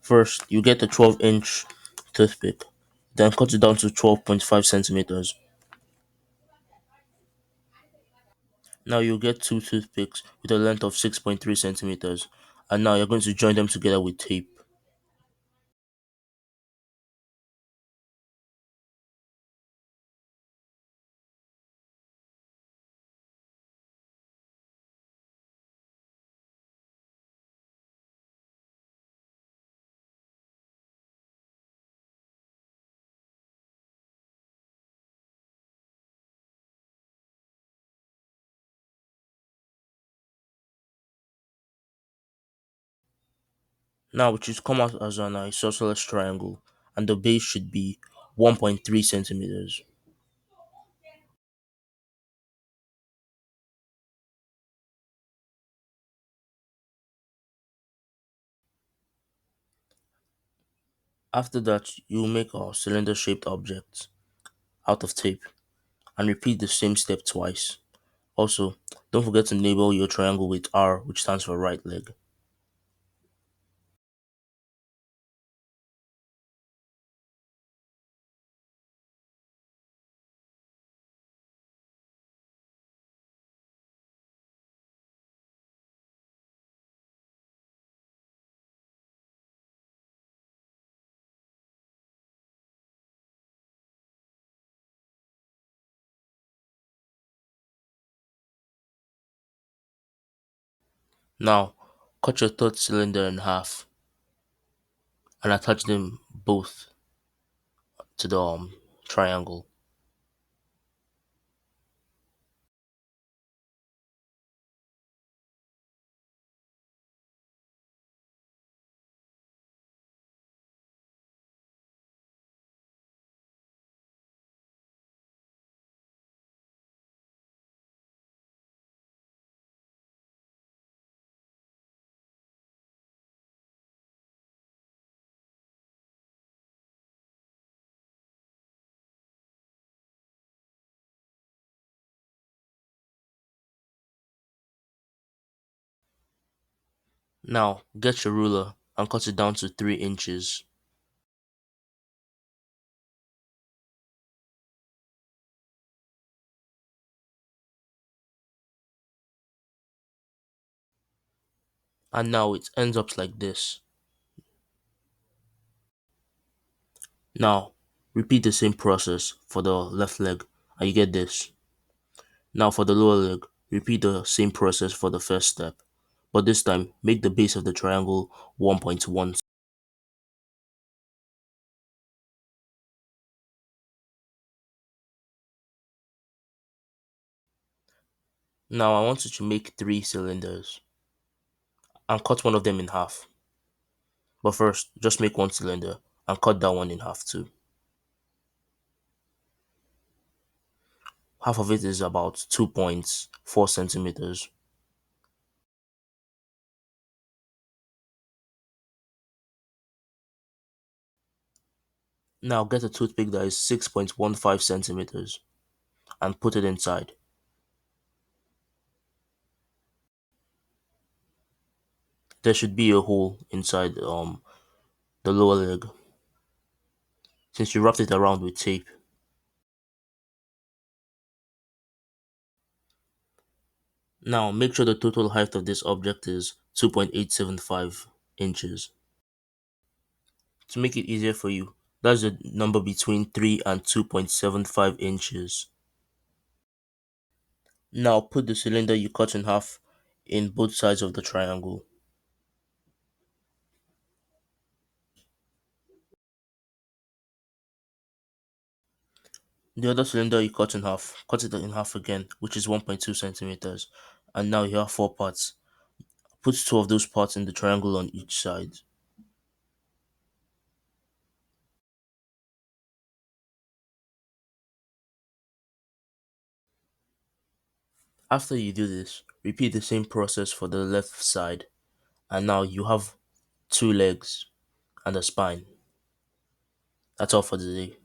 First, you get a 12-inch toothpick, then cut it down to 12.5 centimeters. Now you get two toothpicks with a length of 6.3 centimeters, and now you're going to join them together with tape. Now it should come out as an isosceles triangle, and the base should be 1.3 centimeters. After that, you make a cylinder shaped object out of tape and repeat the same step twice. Also, don't forget to label your triangle with R, which stands for right leg. Now, cut your third cylinder in half and attach them both to the triangle. Now, get your ruler and cut it down to 3 inches. And now it ends up like this. Now, repeat the same process for the left leg and you get this. Now for the lower leg, repeat the same process for the first step, but this time make the base of the triangle 1.1. Now I want you to make 3 cylinders and cut one of them in half. But first, just make one cylinder and cut that one in half too. Half of it is about 2.4 centimeters. Now get a toothpick that is 6.15 centimeters and put it inside. There should be a hole inside the lower leg since you wrapped it around with tape. Now make sure the total height of this object is 2.875 inches. To make it easier for you, that's the number between 3 and 2.75 inches. Now put the cylinder you cut in half in both sides of the triangle. The other cylinder you cut it in half again, which is 1.2 centimeters. And now you have 4 parts. Put two of those parts in the triangle on each side. After you do this, repeat the same process for the left side. And now you have 2 legs and a spine. That's all for today.